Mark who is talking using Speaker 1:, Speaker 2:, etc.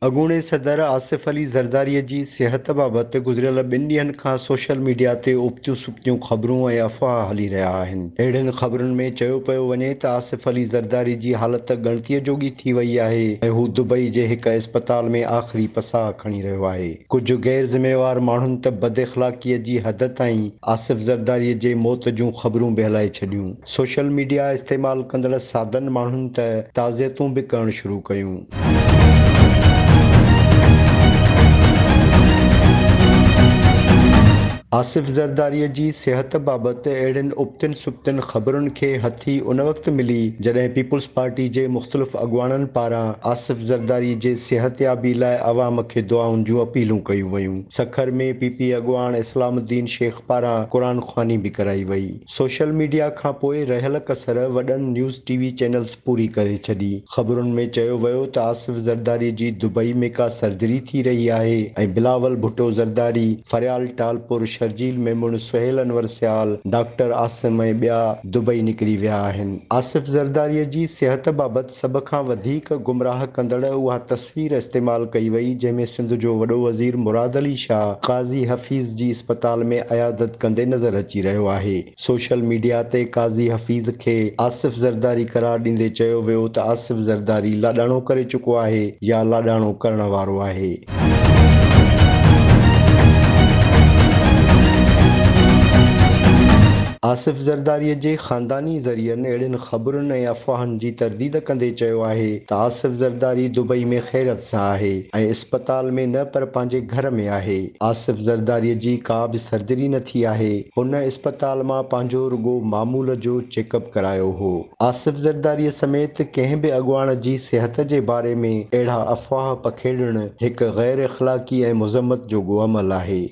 Speaker 1: अॻूणे सदर आसिफ अली ज़रदारी जी सिहत बाबति गुज़िरियल 2 ॾींहनि खां सोशल मीडिया ते उबतियूं सुबतियूं ख़बरूं ऐं अफ़वाह हली रहिया आहिनि। अहिड़ियुनि ख़बरुनि में चयो पियो वञे त आसिफ अली ज़रदारी जी हालत ॻणितीअ जोगी थी वई आहे ऐं हू दुबई जे हिक इस्पताल में आख़िरी पसाह खणी रहियो आहे। कुझु गैर ज़िम्मेवार माण्हुनि त बदइख़लाक़ीअ जी हद ताईं आसिफ ज़रदारीअ जे मौत जूं ख़बरूं बि हलाए छॾियूं। सोशल मीडिया इस्तेमालु कंदड़ सादन माण्हुनि त ताज़ियतूं बि करणु शुरू कयूं। आसिफ ज़रदारीअ जी सिहत बाबति अहिड़ियुनि उबतियुनि सुबतियुनि ख़बरुनि खे हथी उन वक़्तु मिली जॾहिं पीपुल्स पार्टी जे मुख़्तलिफ़ अॻुवाननि पारां आसिफ ज़रदारीअ जे सिहतयाबी लाइ अवाम खे दुआउनि जूं अपीलूं कयूं वयूं। सखर में पीपी अॻुवान इस्लामुद्दीन शेख पारां क़ुरान ख़्वानी बि कराई वई। सोशल मीडिया खां पोइ रहियल कसर वॾनि न्यूज़ टीवी चैनल्स पूरी करे छॾी। ख़बरुनि में चयो वियो त आसिफ ज़रदारी जी दुबई में का सर्जरी थी रही आहे ऐं बिलावल भुट्टो ज़रदारी, फरियाल टालपुर, शर्जील मेमुन, सुहेल अनवर सियाल, डॉक्टर आसिम ऐं ॿिया दुबई निकिरी विया आहिनि। आसिफ ज़रदारीअ जी सिहत बाबति सभ खां वधीक गुमराह कंदड़ उहा तस्वीर इस्तेमालु कई वई जंहिंमें सिंध जो वॾो वज़ीर मुराद अली शाह काज़ी हफ़ीज़ जी इस्पताल में अयादत कंदे नज़र अची रहियो आहे। सोशल मीडिया ते काज़ी हफ़ीज़ खे आसिफ ज़रदारी करार ॾींदे चयो वियो त आसिफ ज़रदारी लाॾाणो करे चुको आहे या लाॾाणो करण वारो आहे। आसिफ ज़रदारीअ जे ख़ानदानी ज़रियनि अहिड़ियुनि ख़बरुनि ऐं अफ़वाहनि जी तरदीद कंदे चयो आहे त आसिफ ज़रदारी दुबई में ख़ैरत सां आहे ऐं इस्पताल में न पर पंहिंजे घर में आहे। आसिफ ज़रदारीअ जी का बि सर्जरी न थी आहे। हुन इस्पताल मां पंहिंजो रुगो मामूल जो चेकअप करायो हो। आसिफ ज़रदारीअ समेत कंहिं बि अॻुवान जी सिहत जे बारे में अहिड़ा अफ़वाह पखेड़णु हिकु ग़ैर इख़लाक़ी ऐं मुज़म्मत जोॻो अमल आहे।